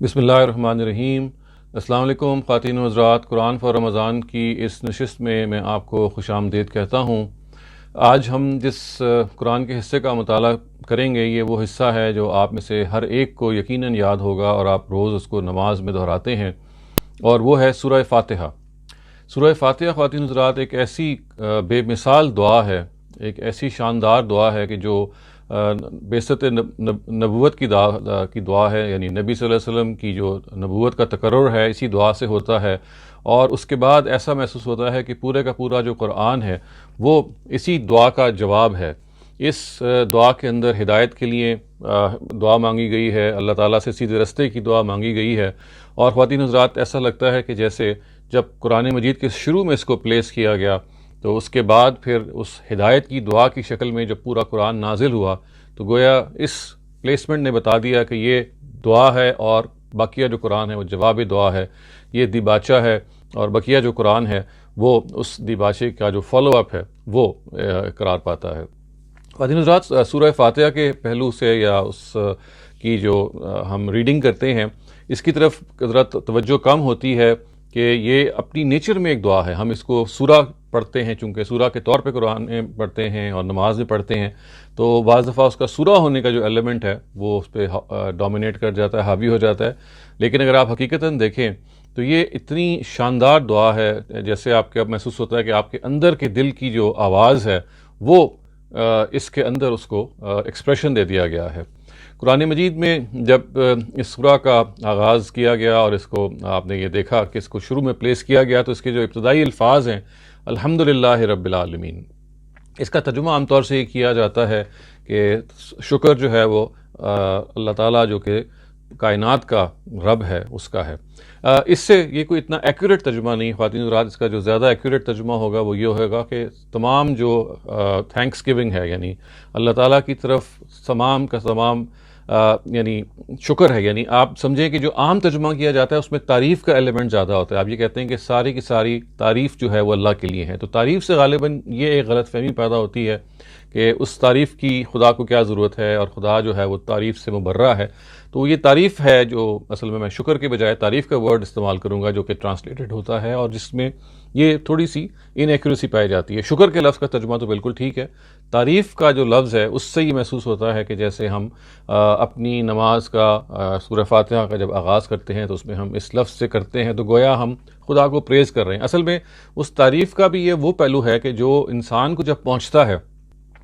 بسم اللہ الرحمن الرحیم۔ السلام علیکم خواتین و حضرات، قرآن فار رمضان کی اس نشست میں آپ کو خوش آمدید کہتا ہوں۔ آج ہم جس قرآن کے حصے کا مطالعہ کریں گے، یہ وہ حصہ ہے جو آپ میں سے ہر ایک کو یقیناً یاد ہوگا اور آپ روز اس کو نماز میں دہراتے ہیں، اور وہ ہے سورہ فاتحہ۔ سورہ فاتحہ خواتین و حضرات ایک ایسی بے مثال دعا ہے، ایک ایسی شاندار دعا ہے کہ جو بعثت نبوت کی دعا ہے، یعنی نبی صلی اللہ علیہ وسلم کی جو نبوت کا تقرر ہے اسی دعا سے ہوتا ہے، اور اس کے بعد ایسا محسوس ہوتا ہے کہ پورے کا پورا جو قرآن ہے وہ اسی دعا کا جواب ہے۔ اس دعا کے اندر ہدایت کے لیے دعا مانگی گئی ہے، اللہ تعالیٰ سے سیدھے رستے کی دعا مانگی گئی ہے، اور خواتین حضرات ایسا لگتا ہے کہ جیسے جب قرآن مجید کے شروع میں اس کو پلیس کیا گیا تو اس کے بعد پھر اس ہدایت کی دعا کی شکل میں جب پورا قرآن نازل ہوا تو گویا اس پلیسمنٹ نے بتا دیا کہ یہ دعا ہے اور بقیہ جو قرآن ہے وہ جواب دعا ہے، یہ دیباچہ ہے اور بقیہ جو قرآن ہے وہ اس دیباچے کا جو فالو اپ ہے وہ قرار پاتا ہے۔ خواتین حضرات، سورہ فاتحہ کے پہلو سے یا اس کی جو ہم ریڈنگ کرتے ہیں اس کی طرف ذرا توجہ کم ہوتی ہے کہ یہ اپنی نیچر میں ایک دعا ہے۔ ہم اس کو سورہ پڑھتے ہیں، چونکہ سورہ کے طور پہ قرآن میں پڑھتے ہیں اور نماز میں پڑھتے ہیں، تو بعض دفعہ اس کا سورہ ہونے کا جو ایلیمنٹ ہے وہ اس پہ ڈومینیٹ کر جاتا ہے، حاوی ہو جاتا ہے، لیکن اگر آپ حقیقتاً دیکھیں تو یہ اتنی شاندار دعا ہے جیسے آپ کے اب محسوس ہوتا ہے کہ آپ کے اندر کے دل کی جو آواز ہے وہ اس کے اندر اس کو ایکسپریشن دے دیا گیا ہے۔ قرآن مجید میں جب اس سورہ کا آغاز کیا گیا اور اس کو آپ نے یہ دیکھا کہ اس کو شروع میں پلیس کیا گیا تو اس کے جو ابتدائی الفاظ ہیں الحمدللہ رب العالمین، اس کا ترجمہ عام طور سے یہ کیا جاتا ہے کہ شکر جو ہے وہ اللہ تعالیٰ جو کہ کائنات کا رب ہے اس کا ہے۔ اس سے یہ کوئی اتنا ایکوریٹ ترجمہ نہیں خواتین حضرات، اس کا جو زیادہ ایکوریٹ ترجمہ ہوگا وہ یہ ہوگا کہ تمام جو تھینکس گیونگ ہے، یعنی اللہ تعالیٰ کی طرف تمام کا تمام یعنی شکر ہے، یعنی آپ سمجھیں کہ جو عام ترجمہ کیا جاتا ہے اس میں تعریف کا ایلیمنٹ زیادہ ہوتا ہے۔ آپ یہ کہتے ہیں کہ ساری کی ساری تعریف جو ہے وہ اللہ کے لیے ہے، تو تعریف سے غالباً یہ ایک غلط فہمی پیدا ہوتی ہے کہ اس تعریف کی خدا کو کیا ضرورت ہے اور خدا جو ہے وہ تعریف سے مبرہ ہے، تو یہ تعریف ہے جو اصل میں شکر کے بجائے تعریف کا ورڈ استعمال کروں گا جو کہ ٹرانسلیٹڈ ہوتا ہے، اور جس میں یہ تھوڑی سی ان ایکوریسی پائی جاتی ہے۔ شکر کے لفظ کا ترجمہ تو بالکل ٹھیک ہے، تعریف کا جو لفظ ہے اس سے یہ محسوس ہوتا ہے کہ جیسے ہم اپنی نماز کا سورہ فاتحہ کا جب آغاز کرتے ہیں تو اس میں ہم اس لفظ سے کرتے ہیں تو گویا ہم خدا کو پریز کر رہے ہیں۔ اصل میں اس تعریف کا بھی یہ وہ پہلو ہے کہ جو انسان کو جب پہنچتا ہے،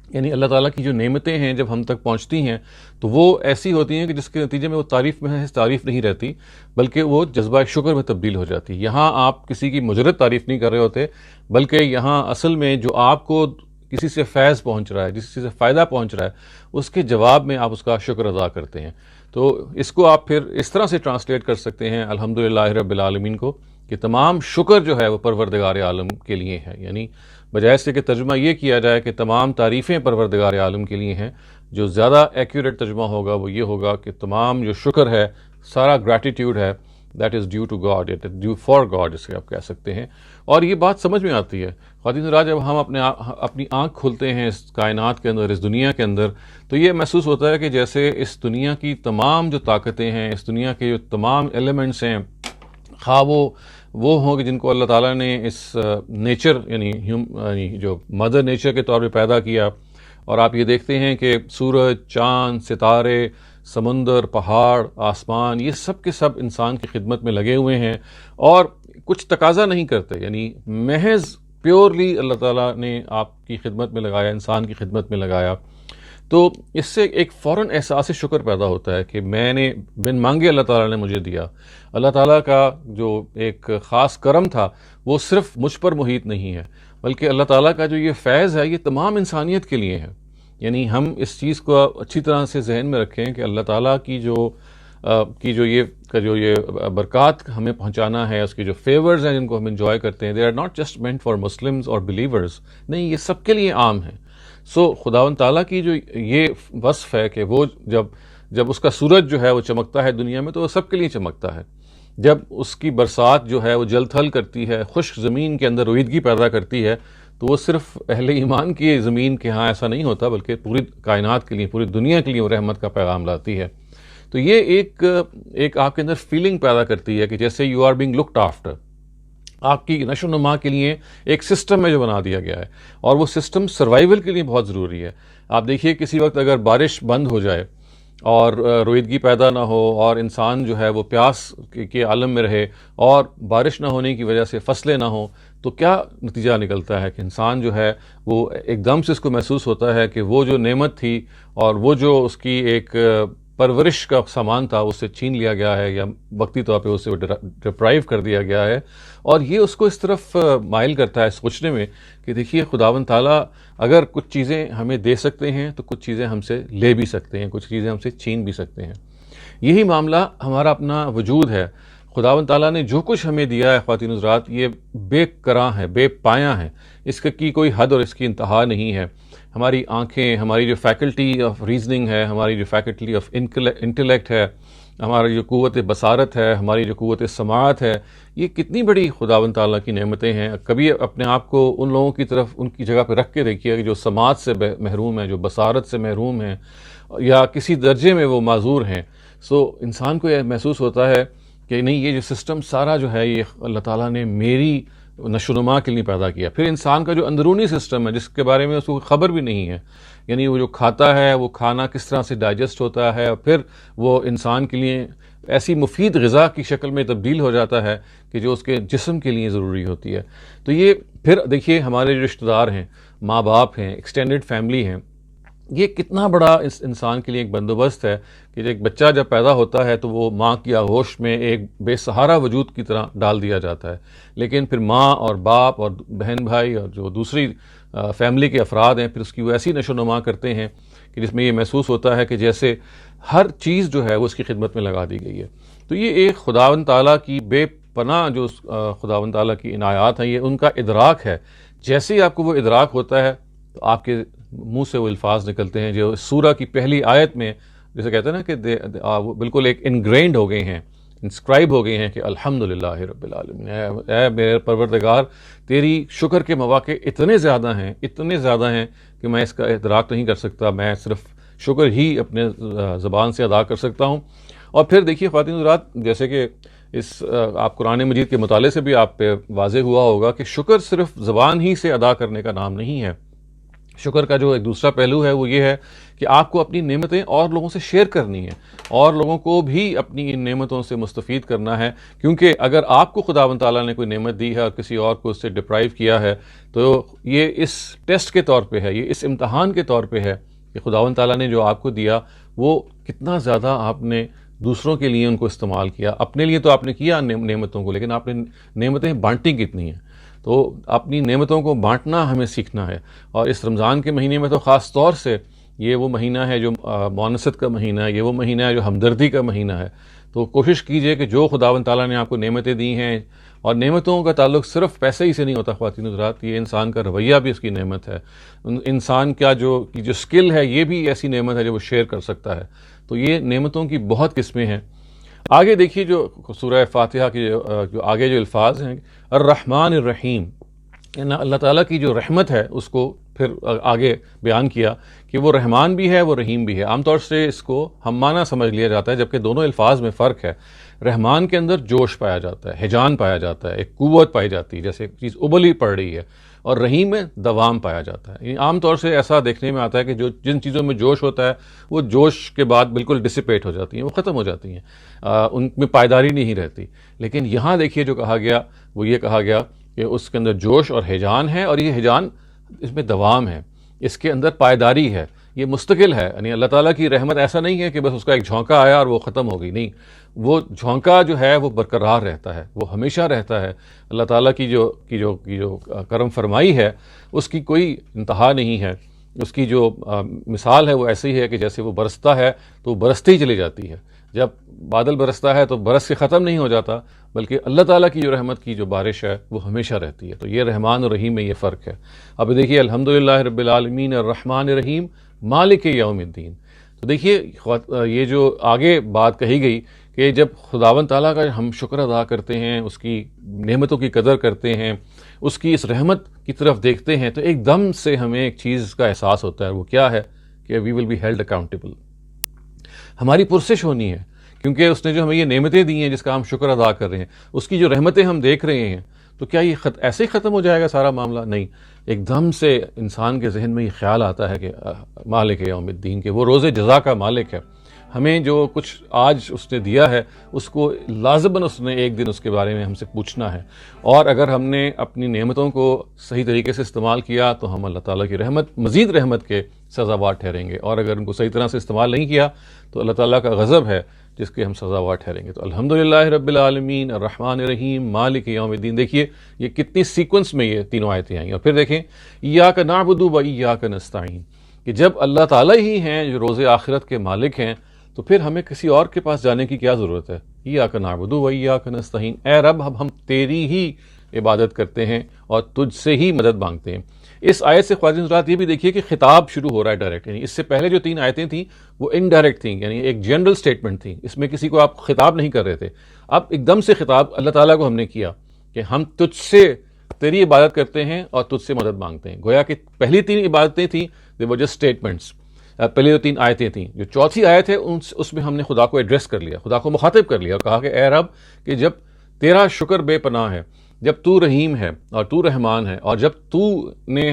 یعنی اللہ تعالیٰ کی جو نعمتیں ہیں جب ہم تک پہنچتی ہیں تو وہ ایسی ہوتی ہیں کہ جس کے نتیجے میں وہ تعریف میں تعریف نہیں رہتی بلکہ وہ جذبہ شکر میں تبدیل ہو جاتی ہے۔ یہاں آپ کسی کی مجرد تعریف نہیں کر رہے ہوتے، بلکہ یہاں اصل میں جو آپ کو کسی سے فیض پہنچ رہا ہے، کسی سے فائدہ پہنچ رہا ہے، اس کے جواب میں آپ اس کا شکر ادا کرتے ہیں۔ تو اس کو آپ پھر اس طرح سے ٹرانسلیٹ کر سکتے ہیں الحمدللہ رب العالمین کو کہ تمام شکر جو ہے وہ پروردگار عالم کے لیے ہے، یعنی بجائے سے کہ ترجمہ یہ کیا جائے کہ تمام تعریفیں پروردگار عالم کے لیے ہیں، جو زیادہ ایکوریٹ ترجمہ ہوگا وہ یہ ہوگا کہ تمام جو شکر ہے، سارا گریٹیٹیوڈ ہے، that is due to God, it is due for God, اسے آپ کہہ سکتے ہیں۔ اور یہ بات سمجھ میں آتی ہے خواتین حضرات، جب ہم اپنی آنکھ کھولتے ہیں اس کائنات کے اندر، اس دنیا کے اندر، تو یہ محسوس ہوتا ہے کہ جیسے اس دنیا کی تمام جو طاقتیں ہیں، اس دنیا کے جو تمام ایلیمنٹس ہیں، خواہ وہ ہوں کہ جن کو اللہ تعالیٰ نے اس نیچر یعنی جو مدر نیچر کے طور پہ پیدا کیا، اور آپ یہ دیکھتے ہیں کہ سورج، چاند، ستارے، سمندر، پہاڑ، آسمان، یہ سب کے سب انسان کی خدمت میں لگے ہوئے ہیں اور کچھ تقاضا نہیں کرتے، یعنی محض پیورلی اللہ تعالیٰ نے آپ کی خدمت میں لگایا، انسان کی خدمت میں لگایا، تو اس سے ایک فوراً احساس شکر پیدا ہوتا ہے کہ میں نے بن مانگے اللہ تعالیٰ نے مجھے دیا۔ اللہ تعالیٰ کا جو ایک خاص کرم تھا وہ صرف مجھ پر محیط نہیں ہے، بلکہ اللہ تعالیٰ کا جو یہ فیض ہے یہ تمام انسانیت کے لیے ہے۔ یعنی ہم اس چیز کو اچھی طرح سے ذہن میں رکھیں کہ اللہ تعالیٰ کی جو یہ برکات ہمیں پہنچانا ہے، اس کی جو فیورز ہیں جن کو ہم انجوائے کرتے ہیں، they are not just meant for Muslims اور بلیورز، نہیں، یہ سب کے لیے عام ہے۔ خداوند تعالیٰ کی جو یہ وصف ہے کہ وہ جب اس کا سورج جو ہے وہ چمکتا ہے دنیا میں تو وہ سب کے لیے چمکتا ہے، جب اس کی برسات جو ہے وہ جل تھل کرتی ہے، خشک زمین کے اندر رویدگی پیدا کرتی ہے، تو وہ صرف اہل ایمان کی زمین کے ہاں ایسا نہیں ہوتا بلکہ پوری کائنات کے لیے، پوری دنیا کے لیے وہ رحمت کا پیغام لاتی ہے۔ تو یہ ایک آپ کے اندر فیلنگ پیدا کرتی ہے کہ جیسے you are being looked after. آپ کی نشو و نما کے لیے ایک سسٹم ہے جو بنا دیا گیا ہے، اور وہ سسٹم سروائیول کے لیے بہت ضروری ہے. آپ دیکھیے کسی وقت اگر بارش بند ہو جائے اور رویدگی پیدا نہ ہو اور انسان جو ہے وہ پیاس کے عالم میں رہے اور بارش نہ ہونے کی وجہ سے فصلیں نہ ہوں، تو کیا نتیجہ نکلتا ہے کہ انسان جو ہے وہ ایک دم سے اس کو محسوس ہوتا ہے کہ وہ جو نعمت تھی اور وہ جو اس کی ایک پرورش کا سامان تھا اس سے چھین لیا گیا ہے، یا وقتی طور پہ اس سے ڈپرائیو کر دیا گیا ہے. اور یہ اس کو اس طرف مائل کرتا ہے سوچنے میں کہ دیکھیے خداوند تعالیٰ اگر کچھ چیزیں ہمیں دے سکتے ہیں تو کچھ چیزیں ہم سے لے بھی سکتے ہیں، کچھ چیزیں ہم سے چھین بھی سکتے ہیں. یہی معاملہ ہمارا اپنا وجود ہے. خداوند تعالیٰ نے جو کچھ ہمیں دیا ہے خواتین حضرات، یہ بے کراں ہے، بے پایاں ہے، اس کی کوئی حد اور اس کی انتہا نہیں ہے. ہماری آنکھیں، ہماری جو فیکلٹی آف ریزننگ ہے، ہماری جو فیکلٹی آف انٹلیکٹ ہے، ہماری جو قوت بصارت ہے، ہماری جو قوت سماعت ہے، یہ کتنی بڑی خداوند تعالیٰ کی نعمتیں ہیں. کبھی اپنے آپ کو ان لوگوں کی طرف ان کی جگہ پہ رکھ کے دیکھیے کہ جو سماعت سے محروم ہیں، جو بصارت سے محروم ہیں، یا کسی درجے میں وہ معذور ہیں. انسان کو یہ محسوس ہوتا ہے کہ نہیں، یہ جو سسٹم سارا جو ہے یہ اللہ تعالیٰ نے میری نشو و نما کے لیے پیدا کیا. پھر انسان کا جو اندرونی سسٹم ہے جس کے بارے میں اس کو خبر بھی نہیں ہے، یعنی وہ جو کھاتا ہے وہ کھانا کس طرح سے ڈائجسٹ ہوتا ہے، اور پھر وہ انسان کے لیے ایسی مفید غذا کی شکل میں تبدیل ہو جاتا ہے کہ جو اس کے جسم کے لیے ضروری ہوتی ہے. تو یہ پھر دیکھیے ہمارے جو رشتہ دار ہیں، ماں باپ ہیں، ایکسٹینڈڈ فیملی ہیں، یہ کتنا بڑا اس انسان کے لیے ایک بندوبست ہے کہ ایک بچہ جب پیدا ہوتا ہے تو وہ ماں کی آغوش میں ایک بے سہارا وجود کی طرح ڈال دیا جاتا ہے. لیکن پھر ماں اور باپ اور بہن بھائی اور جو دوسری فیملی کے افراد ہیں پھر اس کی وہ ایسی نشو و نما کرتے ہیں کہ جس میں یہ محسوس ہوتا ہے کہ جیسے ہر چیز جو ہے وہ اس کی خدمت میں لگا دی گئی ہے. تو یہ ایک خداوند تعالیٰ کی بے پناہ جو خداوند تعالیٰ کی عنایات ہیں، یہ ان کا ادراک ہے. جیسے ہی آپ کو وہ ادراک ہوتا ہے تو آپ کے منہ سے وہ الفاظ نکلتے ہیں جو سورہ کی پہلی آیت میں جیسے کہتے ہیں نا کہ وہ بالکل ایک انگرینڈ ہو گئے ہیں، انسکرائب ہو گئے ہیں کہ الحمدللہ رب العالمین، اے میرے پروردگار تیری شکر کے مواقع اتنے زیادہ ہیں کہ میں اس کا ادراک نہیں کر سکتا. میں صرف شکر ہی اپنے زبان سے ادا کر سکتا ہوں. اور پھر دیکھیے خواتین حضرات، جیسے کہ آپ قرآن مجید کے مطالعے سے بھی آپ پہ واضح ہوا ہوگا کہ شکر صرف زبان ہی سے ادا کرنے کا نام نہیں ہے. شکر کا جو ایک دوسرا پہلو ہے وہ یہ ہے کہ آپ کو اپنی نعمتیں اور لوگوں سے شیئر کرنی ہیں، اور لوگوں کو بھی اپنی ان نعمتوں سے مستفید کرنا ہے. کیونکہ اگر آپ کو خداوند تعالیٰ نے کوئی نعمت دی ہے اور کسی اور کو اس سے ڈپرائیو کیا ہے تو یہ اس ٹیسٹ کے طور پہ ہے، یہ اس امتحان کے طور پہ ہے کہ خداوند تعالیٰ نے جو آپ کو دیا وہ کتنا زیادہ آپ نے دوسروں کے لیے ان کو استعمال کیا. اپنے لیے تو آپ نے کیا نعمتوں کو، لیکن آپ نے نعمتیں بانٹی کتنی ہیں. تو اپنی نعمتوں کو بانٹنا ہمیں سیکھنا ہے. اور اس رمضان کے مہینے میں تو خاص طور سے یہ وہ مہینہ ہے جو مونست کا مہینہ ہے، یہ وہ مہینہ ہے جو ہمدردی کا مہینہ ہے. تو کوشش کیجئے کہ جو خداوند تعالیٰ نے آپ کو نعمتیں دی ہیں، اور نعمتوں کا تعلق صرف پیسے ہی سے نہیں ہوتا خواتین حضرات، یہ انسان کا رویہ بھی اس کی نعمت ہے. انسان کا جو سکل ہے یہ بھی ایسی نعمت ہے جو وہ شیئر کر سکتا ہے. تو یہ نعمتوں کی بہت قسمیں ہیں. آگے دیکھیے جو سورہ فاتحہ کے جو آگے جو الفاظ ہیں، الرحمن الرحیم، اللہ تعالیٰ کی جو رحمت ہے اس کو پھر آگے بیان کیا کہ وہ رحمان بھی ہے، وہ رحیم بھی ہے. عام طور سے اس کو ہم معنی سمجھ لیا جاتا ہے، جبکہ دونوں الفاظ میں فرق ہے. رحمان کے اندر جوش پایا جاتا ہے، ہیجان پایا جاتا ہے، ایک قوت پائی جاتی ہے، جیسے ایک چیز ابلی پڑ رہی ہے. اور رحیم میں دوام پایا جاتا ہے. عام طور سے ایسا دیکھنے میں آتا ہے کہ جن چیزوں میں جوش ہوتا ہے وہ جوش کے بعد بالکل ڈسپیٹ ہو جاتی ہیں، وہ ختم ہو جاتی ہیں، ان میں پائیداری نہیں رہتی. لیکن یہاں دیکھیے جو کہا گیا وہ یہ کہا گیا کہ اس کے اندر جوش اور ہیجان ہے، اور یہ ہیجان اس میں دوام ہے، اس کے اندر پائیداری ہے، یہ مستقل ہے. یعنی اللہ تعالیٰ کی رحمت ایسا نہیں ہے کہ بس اس کا ایک جھونکا آیا اور وہ ختم ہو گئی، نہیں، وہ جھونکا جو ہے وہ برقرار رہتا ہے، وہ ہمیشہ رہتا ہے. اللہ تعالیٰ کی جو کرم فرمائی ہے اس کی کوئی انتہا نہیں ہے. اس کی جو مثال ہے وہ ایسی ہے کہ جیسے وہ برستا ہے تو وہ برستی ہی چلی جاتی ہے. جب بادل برستا ہے تو برس کے ختم نہیں ہو جاتا، بلکہ اللہ تعالیٰ کی جو رحمت کی جو بارش ہے وہ ہمیشہ رہتی ہے. تو یہ رحمان اور رحیم میں یہ فرق ہے. اب دیکھیے الحمدللہ رب العالمین الرحمن الرحیم مالک یوم الدین. تو دیکھیے یہ جو آگے بات کہی گئی کہ جب خداوند تعالیٰ کا ہم شکر ادا کرتے ہیں، اس کی نعمتوں کی قدر کرتے ہیں، اس کی اس رحمت کی طرف دیکھتے ہیں، تو ایک دم سے ہمیں ایک چیز کا احساس ہوتا ہے. وہ کیا ہے کہ وی ول بی ہیلڈ اکاؤنٹیبل. ہماری پرسش ہونی ہے، کیونکہ اس نے جو ہمیں یہ نعمتیں دی ہیں جس کا ہم شکر ادا کر رہے ہیں، اس کی جو رحمتیں ہم دیکھ رہے ہیں، تو کیا یہ ایسے ہی ختم ہو جائے گا سارا معاملہ؟ نہیں، ایک دم سے انسان کے ذہن میں یہ خیال آتا ہے کہ مالک یوم الدین، کہ وہ روز جزا کا مالک ہے، ہمیں جو کچھ آج اس نے دیا ہے اس کو لازماً اس نے ایک دن اس کے بارے میں ہم سے پوچھنا ہے، اور اگر ہم نے اپنی نعمتوں کو صحیح طریقے سے استعمال کیا تو ہم اللہ تعالیٰ کی رحمت، مزید رحمت کے سزاوار ٹھہریں گے، اور اگر ان کو صحیح طرح سے استعمال نہیں کیا تو اللہ تعالیٰ کا غضب ہے جس کے ہم سزاوار ٹھہریں گے۔ تو الحمدللہ رب العالمین الرحمن الرحیم مالک یوم الدین، دیکھیے یہ کتنی سیکوینس میں یہ تینوں آیتیں آئیں، اور پھر دیکھیں ایاک نعبد و ایاک نستعین، کہ جب اللہ تعالیٰ ہی ہیں جو روز آخرت کے مالک ہیں تو پھر ہمیں کسی اور کے پاس جانے کی کیا ضرورت ہے؟ ایاک نعبد و ایاک نستعین، اے رب ہم تیری ہی عبادت کرتے ہیں اور تجھ سے ہی مدد مانگتے ہیں۔ اس آیت سے خواتین حضرات یہ بھی دیکھیے کہ خطاب شروع ہو رہا ہے ڈائریکٹ، یعنی اس سے پہلے جو 3 آیتیں تھیں وہ انڈائریکٹ تھیں، یعنی ایک جنرل سٹیٹمنٹ تھی، اس میں کسی کو آپ خطاب نہیں کر رہے تھے۔ اب ایک دم سے خطاب اللہ تعالیٰ کو ہم نے کیا کہ ہم تجھ سے تیری عبادت کرتے ہیں اور تجھ سے مدد مانگتے ہیں۔ گویا کہ پہلی 3 عبادتیں تھیں they were just statements، پہلی جو 3 آیتیں تھیں، جو چوتھی آیت ہے اس میں ہم نے خدا کو ایڈریس کر لیا، خدا کو مخاطب کر لیا اور کہا کہ اے رب کہ جب تیرا شکر بے پناہ ہے، جب تو رحیم ہے اور تو رحمان ہے، اور جب تو نے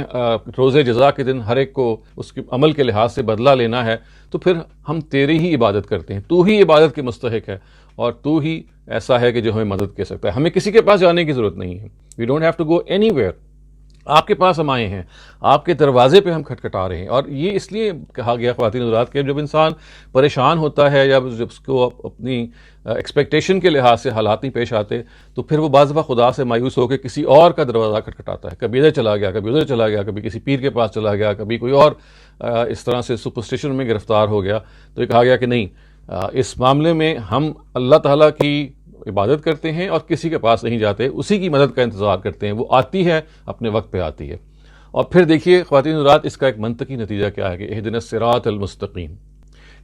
روز جزا کے دن ہر ایک کو اس کے عمل کے لحاظ سے بدلہ لینا ہے، تو پھر ہم تیری ہی عبادت کرتے ہیں، تو ہی عبادت کے مستحق ہے اور تو ہی ایسا ہے کہ جو ہمیں مدد کر سکتا ہے، ہمیں کسی کے پاس جانے کی ضرورت نہیں ہے۔ We don't have to go anywhere, آپ کے پاس ہم آئے ہیں، آپ کے دروازے پہ ہم کھٹکھٹا رہے ہیں۔ اور یہ اس لیے کہا گیا خواتین حضرات کہ جب انسان پریشان ہوتا ہے یا جب اس کو اپنی ایکسپیکٹیشن کے لحاظ سے حالات نہیں پیش آتے تو پھر وہ بعض دفعہ خدا سے مایوس ہو کے کسی اور کا دروازہ کھٹکھٹاتا ہے، کبھی ادھر چلا گیا، کبھی ادھر چلا گیا، کبھی کسی پیر کے پاس چلا گیا، کبھی کوئی اور اس طرح سے سپرسٹیشن میں گرفتار ہو گیا۔ تو یہ کہا گیا کہ نہیں، اس معاملے میں ہم اللہ تعالیٰ کی عبادت کرتے ہیں اور کسی کے پاس نہیں جاتے، اسی کی مدد کا انتظار کرتے ہیں، وہ آتی ہے اپنے وقت پہ آتی ہے۔ اور پھر دیکھیے خواتین حضرات اس کا ایک منطقی نتیجہ کیا ہے کہ اہدنا الصراط المستقیم،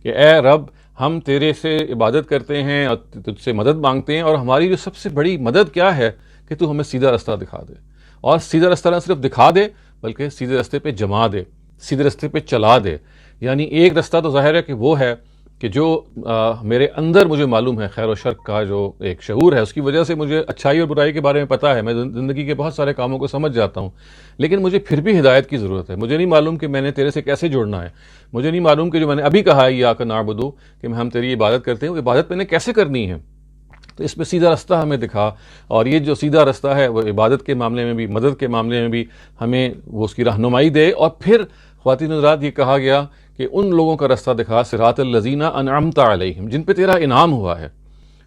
کہ اے رب ہم تیرے سے عبادت کرتے ہیں اور تجھ سے مدد مانگتے ہیں، اور ہماری جو سب سے بڑی مدد کیا ہے کہ تو ہمیں سیدھا رستہ دکھا دے، اور سیدھا رستہ نہ صرف دکھا دے بلکہ سیدھے رستے پہ جما دے، سیدھے رستے پہ چلا دے۔ یعنی ایک رستہ تو ظاہر ہے کہ وہ ہے کہ جو میرے اندر مجھے معلوم ہے، خیر و شر کا جو ایک شعور ہے، اس کی وجہ سے مجھے اچھائی اور برائی کے بارے میں پتہ ہے، میں زندگی کے بہت سارے کاموں کو سمجھ جاتا ہوں، لیکن مجھے پھر بھی ہدایت کی ضرورت ہے۔ مجھے نہیں معلوم کہ میں نے تیرے سے کیسے جڑنا ہے، مجھے نہیں معلوم کہ جو میں نے ابھی کہا ہے ایاک نعبد کہ ہم تیری عبادت کرتے ہیں، وہ عبادت میں نے کیسے کرنی ہے۔ تو اس میں سیدھا رستہ ہمیں دکھا، اور یہ جو سیدھا رستہ ہے وہ عبادت کے معاملے میں بھی، مدد کے معاملے میں بھی ہمیں وہ اس کی رہنمائی دے۔ اور پھر خواتین حضرات یہ کہا گیا کہ ان لوگوں کا رستہ دکھا، صراط الذین انعمت علیہم، جن پہ تیرا انعام ہوا ہے،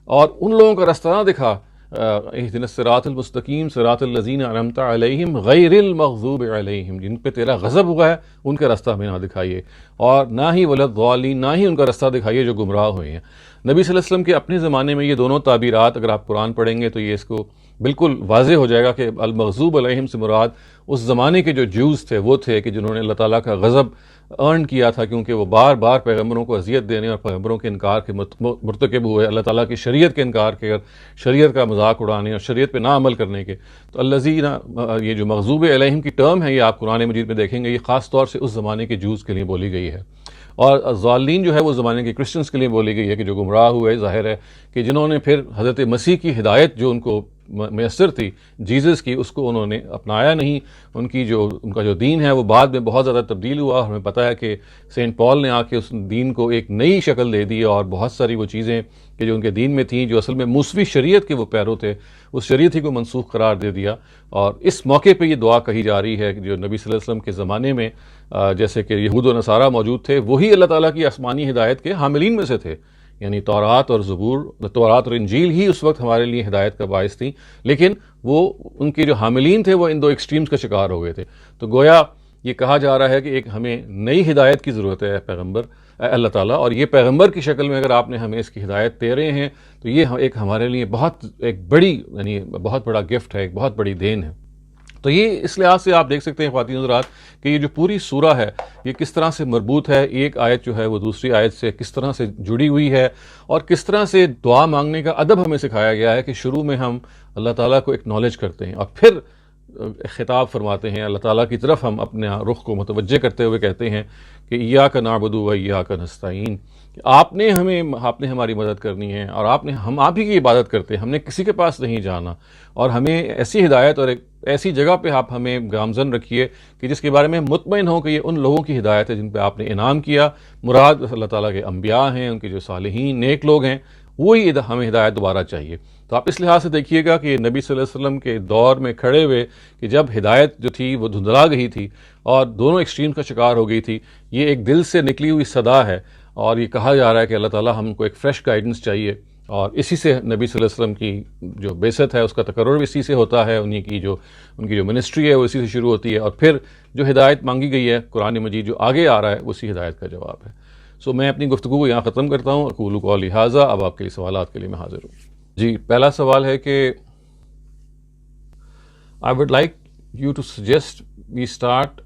اور ان لوگوں کا رستہ نہ دکھا اہدنا الصراط المستقیم صراط الذین انعمت علیہم غیر المغضوب علیہم، جن پہ تیرا غضب ہوا ہے ان کا رستہ ہمیں نہ دکھائیے، اور نہ ہی ولا الضالین، نہ ہی ان کا رستہ دکھائیے جو گمراہ ہوئے ہیں۔ نبی صلی اللہ علیہ وسلم کے اپنے زمانے میں یہ دونوں تعبیرات اگر آپ قرآن پڑھیں گے تو یہ اس کو بالکل واضح ہو جائے گا کہ المغضوب علیہم سے مراد اس زمانے کے جو جوز تھے وہ تھے کہ جنہوں نے اللہ تعالیٰ کا غضب ارن کیا تھا، کیونکہ وہ بار بار پیغمبروں کو اذیت دینے اور پیغمبروں کے انکار کے مرتکب ہوئے، اللہ تعالیٰ کی شریعت کے انکار کے اور شریعت کا مذاق اڑانے اور شریعت پہ نہ عمل کرنے کے۔ تو الذین، یہ جو مغضوب علیہم کی ٹرم ہے یہ آپ قرآن مجید میں دیکھیں گے، یہ خاص طور سے اس زمانے کے جوز کے لیے بولی گئی ہے، اور ضالین جو ہے وہ زمانے کے کرسچنس کے لیے بولی گئی ہے کہ جو گمراہ ہوئے، ظاہر ہے کہ جنہوں نے پھر حضرت مسیح کی ہدایت جو ان کو میسر تھی جیزس کی، اس کو انہوں نے اپنایا نہیں، ان کا جو دین ہے وہ بعد میں بہت زیادہ تبدیل ہوا۔ ہمیں پتہ ہے کہ سینٹ پال نے آ کے اس دین کو ایک نئی شکل دے دی، اور بہت ساری وہ چیزیں کہ جو ان کے دین میں تھیں، جو اصل میں موسوی شریعت کے وہ پیرو تھے، اس شریعت ہی کو منسوخ قرار دے دیا۔ اور اس موقع پہ یہ دعا کہی جا رہی ہے کہ جو نبی صلی اللہ علیہ وسلم کے زمانے میں جیسے کہ یہود و نصارہ موجود تھے، وہی اللہ تعالیٰ کی آسمانی ہدایت کے حاملین میں سے تھے، یعنی تورات اور زبور، تورات اور انجیل ہی اس وقت ہمارے لیے ہدایت کا باعث تھیں، لیکن وہ ان کے جو حاملین تھے وہ ان دو ایکسٹریمز کا شکار ہو گئے تھے۔ تو گویا یہ کہا جا رہا ہے کہ ایک ہمیں نئی ہدایت کی ضرورت ہے اللہ تعالیٰ، اور یہ پیغمبر کی شکل میں اگر آپ نے ہمیں اس کی ہدایت دے رہے ہیں تو یہ ایک ہمارے لیے ایک بڑی، یعنی بہت بڑا گفٹ ہے، ایک بہت بڑی دین ہے۔ تو یہ اس لحاظ سے آپ دیکھ سکتے ہیں خواتین حضرات کہ یہ جو پوری سورہ ہے یہ کس طرح سے مربوط ہے، ایک آیت جو ہے وہ دوسری آیت سے کس طرح سے جڑی ہوئی ہے، اور کس طرح سے دعا مانگنے کا ادب ہمیں سکھایا گیا ہے کہ شروع میں ہم اللہ تعالیٰ کو اکنالج کرتے ہیں اور پھر خطاب فرماتے ہیں اللہ تعالیٰ کی طرف، ہم اپنے رخ کو متوجہ کرتے ہوئے کہتے ہیں کہ ایاک نعبد و ایاک نستعین، آپ نے ہماری مدد کرنی ہے، اور ہم آپ ہی کی عبادت کرتے ہیں، ہم نے کسی کے پاس نہیں جانا، اور ہمیں ایسی ہدایت اور ایک ایسی جگہ پہ آپ ہمیں گامزن رکھیے کہ جس کے بارے میں مطمئن ہو کہ یہ ان لوگوں کی ہدایت ہے جن پہ آپ نے انعام کیا، مراد اللہ تعالیٰ کے انبیاء ہیں، ان کے جو صالحین نیک لوگ ہیں، وہی ہمیں ہدایت دوبارہ چاہیے۔ تو آپ اس لحاظ سے دیکھیے گا کہ نبی صلی اللہ علیہ وسلم کے دور میں کھڑے ہوئے کہ جب ہدایت جو تھی وہ دھندلا گئی تھی اور دونوں ایکسٹریم کا شکار ہو گئی تھی، یہ ایک دل سے نکلی ہوئی صدا ہے، اور یہ کہا جا رہا ہے کہ اللہ تعالیٰ ہم کو ایک فریش گائیڈنس چاہیے، اور اسی سے نبی صلی اللہ علیہ وسلم کی جو بعثت ہے اس کا تقرر بھی اسی سے ہوتا ہے، ان کی جو منسٹری ہے وہ اسی سے شروع ہوتی ہے، اور پھر جو ہدایت مانگی گئی ہے قرآن مجید جو آگے آ رہا ہے اسی ہدایت کا جواب ہے۔ میں اپنی گفتگو کو یہاں ختم کرتا ہوں۔ اقول قولی ھذا، اب آپ کے لیے سوالات کے لیے میں حاضر ہوں۔ جی، پہلا سوال ہے کہ I would like you to suggest we start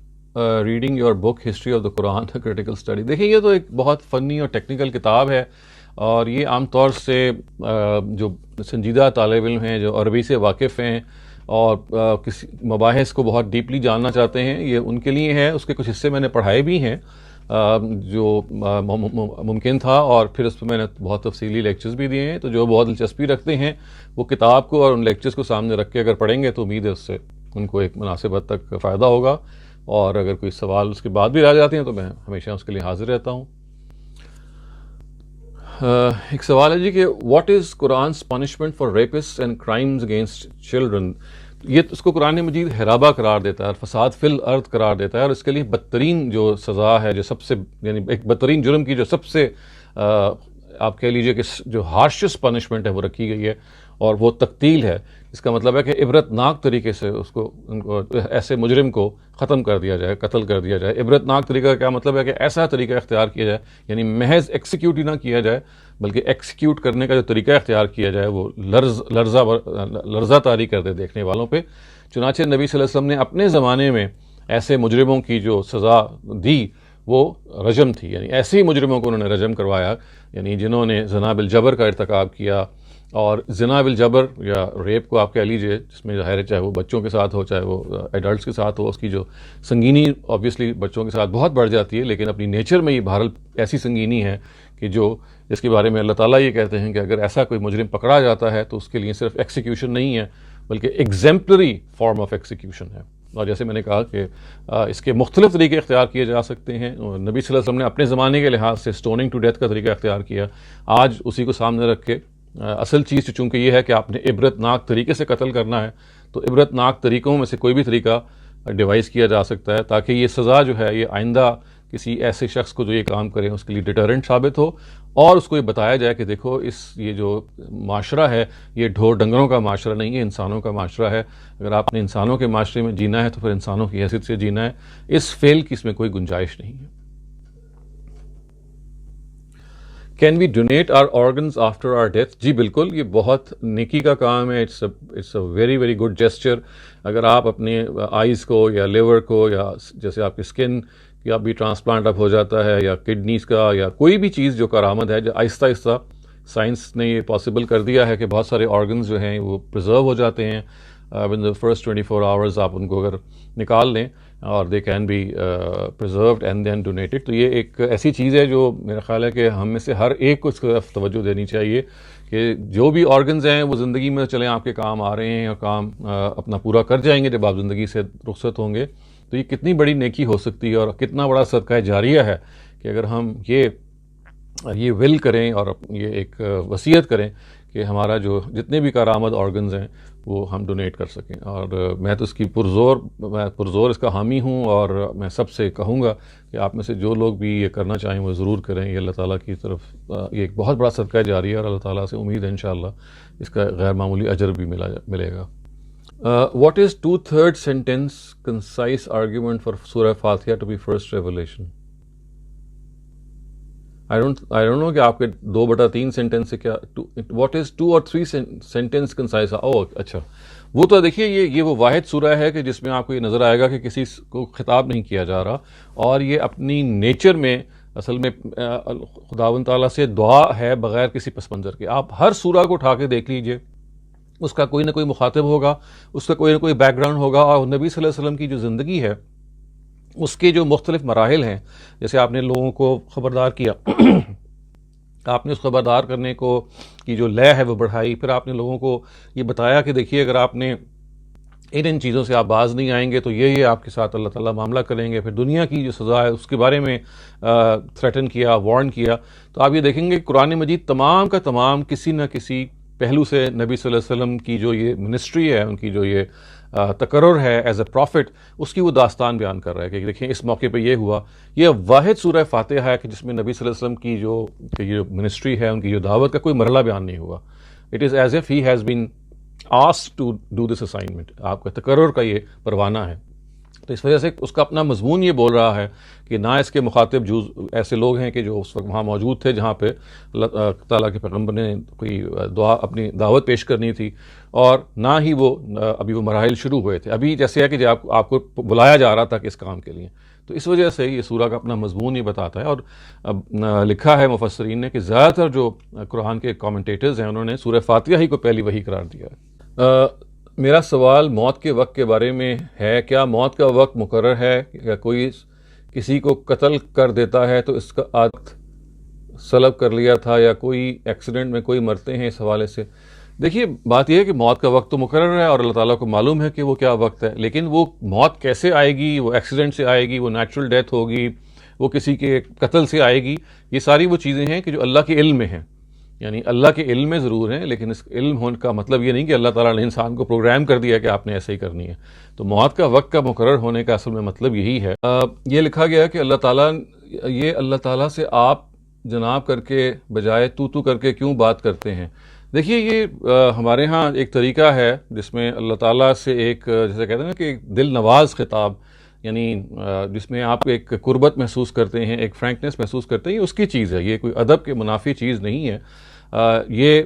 reading your book History of the Quran a critical study۔ دیکھیں یہ تو ایک بہت فنی اور ٹیکنیکل کتاب ہے، اور یہ عام طور سے جو سنجیدہ طالب علم ہیں جو عربی سے واقف ہیں اور کسی مباحث کو بہت ڈیپلی جاننا چاہتے ہیں، یہ ان کے لیے ہے۔ اس کے کچھ حصے میں نے پڑھائے بھی ہیں جو ممکن تھا، اور پھر اس پہ میں نے بہت تفصیلی لیکچرز بھی دیے ہیں، تو جو بہت دلچسپی رکھتے ہیں وہ کتاب کو اور ان لیکچرز کو سامنے رکھ کے اگر پڑھیں گے تو امید ہے اس سے ان کو ایک مناسب حد تک فائدہ ہوگا، اور اگر کوئی سوال اس کے بعد بھی رہ جاتے ہیں تو میں ہمیشہ اس کے لیے حاضر رہتا ہوں۔ ایک سوال ہے جی کہ واٹ از قرآن's punishment for rapists and crimes against children؟ یہ اس کو قرآن مجید حرابہ قرار دیتا ہے اور فساد فی الارض قرار دیتا ہے، اور اس کے لیے بدترین جو سزا ہے، جو سب سے یعنی ایک بدترین جرم کی جو سب سے آپ کہہ لیجئے کہ جو ہارشسٹ پنشمنٹ ہے وہ رکھی گئی ہے، اور وہ تقتیل ہے۔ اس کا مطلب ہے کہ عبرت ناک طریقے سے ان کو ایسے مجرم کو ختم کر دیا جائے، قتل کر دیا جائے۔ عبرت ناک طریقہ کا کیا مطلب ہے کہ ایسا طریقہ اختیار کیا جائے، یعنی محض ایکسیکیوٹ ہی نہ کیا جائے بلکہ ایکسیکیوٹ کرنے کا جو طریقہ اختیار کیا جائے وہ لرزہ طاری کر دے دیکھنے والوں پہ۔ چنانچہ نبی صلی اللہ علیہ وسلم نے اپنے زمانے میں ایسے مجرموں کی جو سزا دی وہ رجم تھی، یعنی ایسے ہی مجرموں کو انہوں نے رجم کروایا، یعنی جنہوں نے زنا بالجبر کا ارتکاب کیا۔ اور زنا بالجبر یا ریپ کو آپ کہہ لیجئے، جس میں ظاہر ہے چاہے وہ بچوں کے ساتھ ہو چاہے وہ ایڈلٹس کے ساتھ ہو، اس کی جو سنگینی آبویسلی بچوں کے ساتھ بہت بڑھ جاتی ہے، لیکن اپنی نیچر میں یہ بہرحال ایسی سنگینی ہے کہ جس کے بارے میں اللہ تعالیٰ یہ کہتے ہیں کہ اگر ایسا کوئی مجرم پکڑا جاتا ہے تو اس کے لیے صرف ایکسیکیوشن نہیں ہے بلکہ ایگزیمپلری فارم آف ایکسیکیوشن ہے۔ اور جیسے میں نے کہا کہ اس کے مختلف طریقے اختیار کیے جا سکتے ہیں، اور نبی صلی اللہ علیہ وسلم نے اپنے زمانے کے لحاظ سے سٹوننگ ٹو ڈیتھ کا طریقہ اختیار کیا، آج اسی کو سامنے رکھ کے اصل چیز چونکہ یہ ہے کہ آپ نے عبرت ناک طریقے سے قتل کرنا ہے، تو عبرت ناک طریقوں میں سے کوئی بھی طریقہ ڈیوائز کیا جا سکتا ہے تاکہ یہ سزا جو ہے یہ آئندہ کسی ایسے شخص کو جو یہ کام کرے اس کے لیے ڈیٹرنٹ ثابت ہو، اور اس کو یہ بتایا جائے کہ دیکھو یہ جو معاشرہ ہے یہ ڈھور ڈنگروں کا معاشرہ نہیں ہے، انسانوں کا معاشرہ ہے، اگر آپ نے انسانوں کے معاشرے میں جینا ہے تو پھر انسانوں کی حیثیت سے جینا ہے، اس فیل کی اس میں کوئی گنجائش نہیں ہے۔ Can we donate our organs after our death? جی بالکل، یہ بہت نیکی کا کام ہے، it's a very very good gesture. اگر آپ اپنے آئیز کو یا لیور کو یا جیسے آپ کی اسکن یا بھی ٹرانسپلانٹ اب ہو جاتا ہے، یا کڈنیز کا یا کوئی بھی چیز جو کارآمد ہے، جو آہستہ آہستہ سائنس نے یہ پاسبل کر دیا ہے کہ بہت سارے آرگنز جو ہیں وہ پرزرو ہو جاتے ہیں ون دا فرسٹ 24 آورز، آپ ان کو اگر نکال لیں اور they can be preserved and then donated, تو یہ ایک ایسی چیز ہے جو میرا خیال ہے کہ ہم میں سے ہر ایک کو اس کی طرف توجہ دینی چاہیے کہ جو بھی آرگنز ہیں وہ زندگی میں چلیں آپ کے کام آ رہے ہیں اور کام اپنا پورا کر جائیں گے جب آپ زندگی سے رخصت ہوں گے، تو یہ کتنی بڑی نیکی ہو سکتی ہے اور کتنا بڑا صدقہ جاریہ ہے کہ اگر ہم یہ ول کریں اور یہ ایک وصیت کریں کہ ہمارا جو جتنے بھی کارآمد آرگنز ہیں وہ ہم ڈونیٹ کر سکیں۔ اور میں تو اس کی پرزور اس کا حامی ہوں، اور میں سب سے کہوں گا کہ آپ میں سے جو لوگ بھی یہ کرنا چاہیں وہ ضرور کریں، یہ اللہ تعالیٰ کی طرف یہ ایک بہت بڑا صدقہ جاریہ ہے، اور اللہ تعالیٰ سے امید ہے انشاءاللہ اس کا غیر معمولی اجر بھی ملے گا۔ What is 2/3 sentence concise argument for Surah Fatiha to be first revelation؟ I don't know کہ آپ کے 2/3 سینٹینس سے کیا what is 2 or 3 sentence concise؟ اچھا، وہ تو دیکھیے یہ وہ واحد سورہ ہے کہ جس میں آپ کو یہ نظر آئے گا کہ کسی کو خطاب نہیں کیا جا رہا، اور یہ اپنی نیچر میں اصل میں خداوند تعالیٰ سے دعا ہے بغیر کسی پس منظر کے۔ آپ ہر سورہ کو اٹھا کے دیکھ لیجئے، اس کا کوئی نہ کوئی مخاطب ہوگا، اس کا کوئی نہ کوئی بیک گراؤنڈ ہوگا، اور نبی صلی اللہ علیہ وسلم کی جو زندگی ہے اس کے جو مختلف مراحل ہیں، جیسے آپ نے لوگوں کو خبردار کیا آپ نے اس خبردار کرنے کو کی جو لے ہے وہ بڑھائی. پھر آپ نے لوگوں کو یہ بتایا کہ دیکھیے اگر آپ نے ان چیزوں سے آپ باز نہیں آئیں گے تو یہ آپ کے ساتھ اللہ تعالیٰ معاملہ کریں گے. پھر دنیا کی جو سزا ہے اس کے بارے میں تھریٹن کیا, وارن کیا. تو آپ یہ دیکھیں گے قرآن مجید تمام کا تمام کسی نہ کسی پہلو سے نبی صلی اللہ علیہ وسلم کی جو یہ منسٹری ہے, ان کی جو یہ تقرر ہے ایز اے پروفٹ, اس کی وہ داستان بیان کر رہا ہے کہ دیکھیں اس موقع پہ یہ ہوا. یہ واحد سورہ فاتحہ ہے کہ جس میں نبی صلی اللہ علیہ وسلم کی جو منسٹری ہے, ان کی جو دعوت کا کوئی مرحلہ بیان نہیں ہوا. It is as if he has been asked to do this assignment. آپ کا تقرر کا یہ پروانہ ہے. تو اس وجہ سے اس کا اپنا مضمون یہ بول رہا ہے کہ نہ اس کے مخاطب ایسے لوگ ہیں کہ جو اس وقت وہاں موجود تھے جہاں پہ اللہ تعالیٰ کے پیغمبر نے کوئی اپنی دعوت پیش کرنی تھی, اور نہ ہی وہ ابھی وہ مراحل شروع ہوئے تھے. ابھی جیسے ہے کہ جب آپ کو بلایا جا رہا تھا کہ اس کام کے لیے. تو اس وجہ سے یہ سورہ کا اپنا مضمون یہ بتاتا ہے. اور لکھا ہے مفسرین نے کہ زیادہ تر جو قرآن کے کامنٹیٹرز ہیں انہوں نے سورہ فاتحہ ہی کو پہلی وحی قرار دیا ہے. میرا سوال موت کے وقت کے بارے میں ہے. کیا موت کا وقت مقرر ہے؟ یا کوئی کسی کو قتل کر دیتا ہے تو اس کا وقت سلب کر لیا تھا, یا کوئی ایکسیڈنٹ میں کوئی مرتے ہیں؟ اس حوالے سے دیکھیے بات یہ ہے کہ موت کا وقت تو مقرر ہے اور اللہ تعالیٰ کو معلوم ہے کہ وہ کیا وقت ہے, لیکن وہ موت کیسے آئے گی؟ وہ ایکسیڈنٹ سے آئے گی, وہ نیچرل ڈیتھ ہوگی, وہ کسی کے قتل سے آئے گی. یہ ساری وہ چیزیں ہیں کہ جو اللہ کے علم میں ہیں. یعنی اللہ کے علم میں ضرور ہیں, لیکن اس علم ہونے کا مطلب یہ نہیں کہ اللہ تعالیٰ نے انسان کو پروگرام کر دیا کہ آپ نے ایسے ہی کرنی ہے. تو موت کا وقت کا مقرر ہونے کا اصل میں مطلب یہی ہے. یہ لکھا گیا کہ اللہ تعالیٰ سے آپ جناب کر کے بجائے تو کر کے کیوں بات کرتے ہیں؟ دیکھیے یہ ہمارے ہاں ایک طریقہ ہے جس میں اللہ تعالیٰ سے ایک جیسے کہتے ہیں نا کہ ایک دل نواز خطاب, یعنی جس میں آپ ایک قربت محسوس کرتے ہیں, ایک فرینکنس محسوس کرتے ہیں, یہ اس کی چیز ہے. یہ کوئی ادب کے منافی چیز نہیں ہے. یہ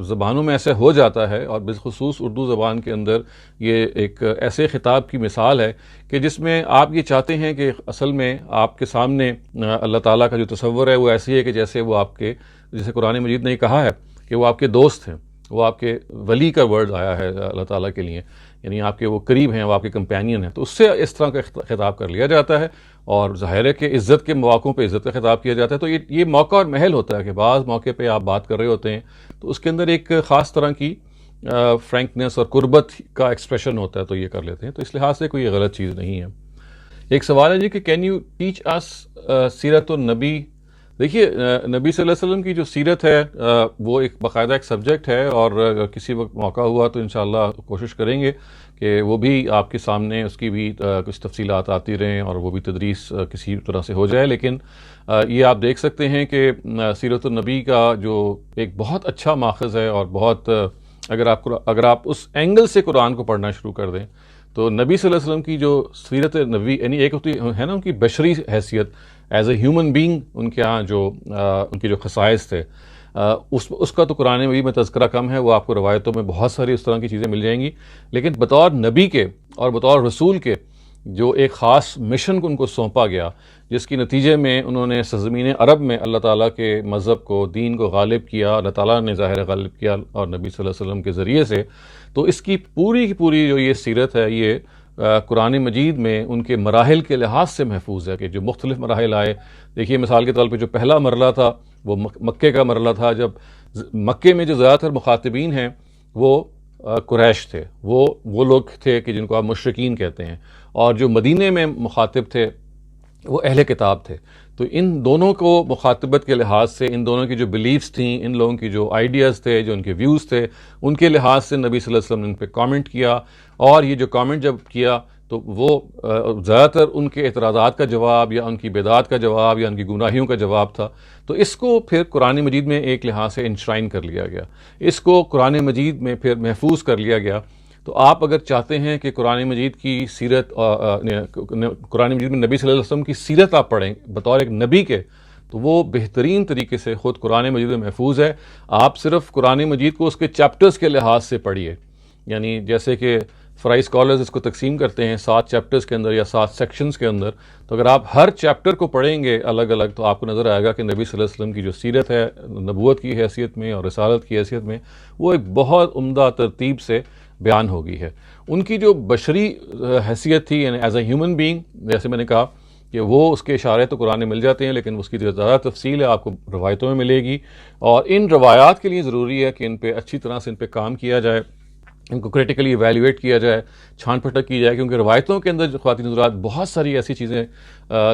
زبانوں میں ایسے ہو جاتا ہے, اور بالخصوص اردو زبان کے اندر یہ ایک ایسے خطاب کی مثال ہے کہ جس میں آپ یہ چاہتے ہیں کہ اصل میں آپ کے سامنے اللہ تعالیٰ کا جو تصور ہے وہ ایسی ہے کہ جیسے وہ آپ کے, جیسے قرآن مجید نے کہا ہے کہ وہ آپ کے دوست ہیں, وہ آپ کے ولی کا ورڈ آیا ہے اللہ تعالیٰ کے لیے, یعنی آپ کے وہ قریب ہیں, وہ آپ کے کمپینین ہیں. تو اس سے اس طرح کا خطاب کر لیا جاتا ہے, اور ظاہر ہے کہ عزت کے مواقعوں پہ عزت کا خطاب کیا جاتا ہے. تو یہ موقع اور محل ہوتا ہے کہ بعض موقع پہ آپ بات کر رہے ہوتے ہیں تو اس کے اندر ایک خاص طرح کی فرینکنس اور قربت کا ایکسپریشن ہوتا ہے, تو یہ کر لیتے ہیں. تو اس لحاظ سے کوئی غلط چیز نہیں ہے. ایک سوال ہے جی کہ کین یو ٹیچ اس سیرت النبی؟ دیکھیے نبی صلی اللہ علیہ وسلم کی جو سیرت ہے وہ ایک باقاعدہ ایک سبجیکٹ ہے, اور کسی وقت موقع ہوا تو انشاءاللہ کوشش کریں گے کہ وہ بھی آپ کے سامنے اس کی بھی کچھ تفصیلات آتی رہیں اور وہ بھی تدریس کسی طرح سے ہو جائے. لیکن یہ آپ دیکھ سکتے ہیں کہ سیرت النبی کا جو ایک بہت اچھا ماخذ ہے, اور بہت اگر آپ اس اینگل سے قرآن کو پڑھنا شروع کر دیں تو نبی صلی اللہ علیہ وسلم کی جو سیرت نبی, یعنی ایک ہوتی ہے نا ان کی بشری حیثیت ایز اے ہیومن بینگ, ان کے ہاں جو ان کے جو خصائص تھے اس کا تو قرآن مجید میں تذکرہ کم ہے. وہ آپ کو روایتوں میں بہت ساری اس طرح کی چیزیں مل جائیں گی, لیکن بطور نبی کے اور بطور رسول کے جو ایک خاص مشن کو ان کو سونپا گیا, جس کی نتیجے میں انہوں نے سرزمین عرب میں اللہ تعالیٰ کے مذہب کو, دین کو غالب کیا, اللہ تعالیٰ نے ظاہر غالب کیا اور نبی صلی اللہ علیہ وسلم کے ذریعے سے. تو اس کی پوری کی پوری جو یہ سیرت ہے یہ قرآن مجید میں ان کے مراحل کے لحاظ سے محفوظ ہے کہ جو مختلف مراحل آئے. دیکھیے مثال کے طور پہ جو پہلا مرحلہ تھا وہ مکے کا مرحلہ تھا, جب مکے میں جو زیادہ تر مخاطبین ہیں وہ قریش تھے, وہ لوگ تھے کہ جن کو آپ مشرکین کہتے ہیں, اور جو مدینے میں مخاطب تھے وہ اہل کتاب تھے. تو ان دونوں کو مخاطبت کے لحاظ سے, ان دونوں کی جو بلیفز تھیں, ان لوگوں کی جو آئیڈیاز تھے, جو ان کے ویوز تھے, ان کے لحاظ سے نبی صلی اللہ علیہ وسلم نے ان پہ کامنٹ کیا. اور یہ جو کامنٹ جب کیا تو وہ زیادہ تر ان کے اعتراضات کا جواب, یا ان کی بدعات کا جواب, یا ان کی گناہیوں کا جواب تھا. تو اس کو پھر قرآن مجید میں ایک لحاظ سے انشرائن کر لیا گیا, اس کو قرآن مجید میں پھر محفوظ کر لیا گیا. تو آپ اگر چاہتے ہیں کہ قرآن مجید کی سیرت, قرآن مجید میں نبی صلی اللہ علیہ وسلم کی سیرت آپ پڑھیں بطور ایک نبی کے, تو وہ بہترین طریقے سے خود قرآن مجید میں محفوظ ہے. آپ صرف قرآن مجید کو اس کے چیپٹرز کے لحاظ سے پڑھیے, یعنی جیسے کہ فرائی اسکالرز اس کو تقسیم کرتے ہیں 7 چیپٹرز کے اندر یا 7 سیکشنز کے اندر. تو اگر آپ ہر چیپٹر کو پڑھیں گے الگ الگ تو آپ کو نظر آئے گا کہ نبی صلی اللہ علیہ وسلم کی جو سیرت ہے نبوت کی حیثیت میں اور رسالت کی حیثیت میں وہ ایک بہت عمدہ ترتیب سے بیان ہو گئی ہے. ان کی جو بشری حیثیت تھی, یعنی ایز اے ہیومن بینگ, جیسے میں نے کہا کہ وہ اس کے اشارے تو قرآن میں مل جاتے ہیں، لیکن اس کی جو زیادہ تفصیل ہے آپ کو روایتوں میں ملے گی، اور ان روایات کے لیے ضروری ہے کہ ان پہ اچھی طرح سے ان پہ کام کیا جائے، ان کو کریٹیکلی ایویلیویٹ کیا جائے، چھان پھٹک کی جائے، کیونکہ روایتوں کے اندر جو خواتین حضرات بہت ساری ایسی چیزیں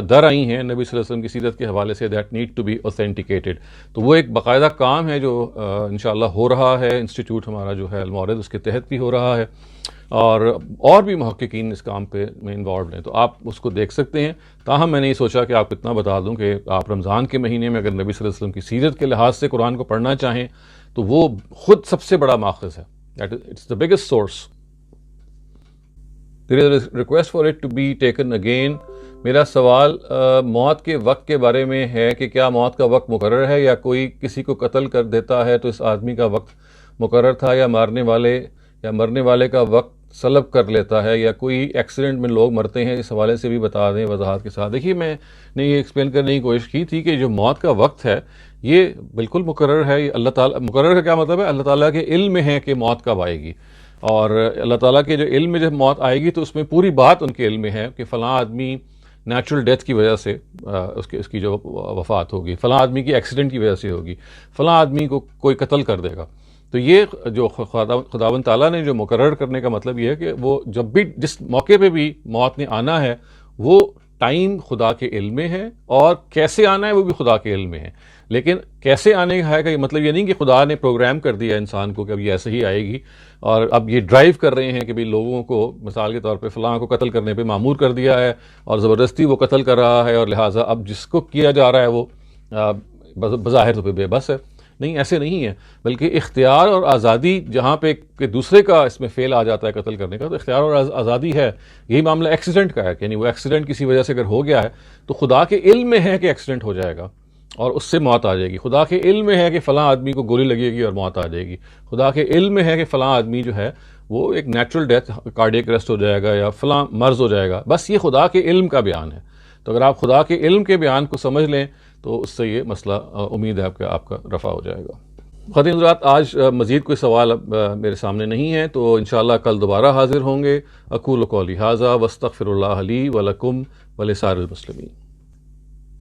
در آئی ہیں نبی صلی اللہ علیہ وسلم کی سیرت کے حوالے سے that need to be authenticated. تو وہ ایک باقاعدہ کام ہے جو انشاءاللہ ہو رہا ہے، انسٹیٹیوٹ ہمارا جو ہے المورد اس کے تحت بھی ہو رہا ہے، اور بھی محققین اس کام پہ میں انوالوڈ ہیں، تو آپ اس کو دیکھ سکتے ہیں. تاہم میں نے یہ سوچا کہ آپ کو اتنا بتا دوں کہ آپ رمضان کے مہینے میں اگر نبی صلی اللہ علیہ وسلم کی سیرت کے لحاظ سے قرآن کو پڑھنا چاہیں تو وہ خود سب سے بڑا ماخذ ہے. It's the biggest source. There is a request for it to be taken again. میرا سوال موت کے وقت کے بارے میں ہے کہ کیا موت کا وقت مقرر ہے، یا کوئی کسی کو قتل کر دیتا ہے تو اس آدمی کا وقت مقرر تھا، یا مرنے والے کا وقت سلب کر لیتا ہے، یا کوئی ایکسیڈنٹ میں لوگ مرتے ہیں؟ اس حوالے سے بھی بتا دیں وضاحت کے ساتھ. دیکھیے میں نے یہ ایکسپلین کرنے کی کوشش کی تھی کہ جو موت کا وقت ہے یہ بالکل مقرر ہے. اللہ تعالیٰ مقرر کا کیا مطلب ہے؟ اللہ تعالیٰ کے علم میں ہے کہ موت کب آئے گی، اور اللہ تعالیٰ کے جو علم میں جب موت آئے گی تو اس میں پوری بات ان کے علم میں ہے کہ فلاں آدمی نیچرل ڈیتھ کی وجہ سے اس کی جو وفات ہوگی، فلاں آدمی کی ایکسیڈنٹ کی وجہ سے ہوگی، فلاں آدمی کو کوئی قتل کر دے گا. تو یہ جو خداوند تعالیٰ نے جو مقرر کرنے کا مطلب یہ ہے کہ وہ جب بھی جس موقع پہ بھی موت نے آنا ہے وہ ٹائم خدا کے علم میں ہے، اور کیسے آنا ہے وہ بھی خدا کے علم میں ہے. لیکن کیسے آنے کا ہے کہ مطلب یہ نہیں کہ خدا نے پروگرام کر دیا انسان کو کہ اب یہ ایسے ہی آئے گی، اور اب یہ ڈرائیو کر رہے ہیں کہ بھی لوگوں کو مثال کے طور پہ فلاں کو قتل کرنے پہ معمور کر دیا ہے اور زبردستی وہ قتل کر رہا ہے، اور لہٰذا اب جس کو کیا جا رہا ہے وہ بظاہر تو بے بس ہے. نہیں، ایسے نہیں ہے، بلکہ اختیار اور آزادی جہاں پہ کہ دوسرے کا اس میں فیل آ جاتا ہے قتل کرنے کا، تو اختیار اور آزادی ہے. یہی معاملہ ایکسیڈنٹ کا ہے، یعنی وہ ایکسیڈنٹ کسی وجہ سے اگر ہو گیا ہے تو خدا کے علم میں ہے کہ ایکسیڈنٹ ہو جائے گا اور اس سے موت آ جائے گی. خدا کے علم میں ہے کہ فلاں آدمی کو گولی لگے گی اور موت آ جائے گی. خدا کے علم میں ہے کہ فلاں آدمی جو ہے وہ ایک نیچرل ڈیتھ کارڈیک اریسٹ ہو جائے گا یا فلاں مرض ہو جائے گا. بس یہ خدا کے علم کا بیان ہے. تو اگر آپ خدا کے علم کے بیان کو سمجھ لیں تو اس سے یہ مسئلہ امید ہے آپ کا رفع ہو جائے گا. خواتین حضرات، آج مزید کوئی سوال میرے سامنے نہیں ہے، تو انشاءاللہ کل دوبارہ حاضر ہوں گے. اقول قولی ھذا واستغفر اللہ لی ولکم ولسائر المسلمین.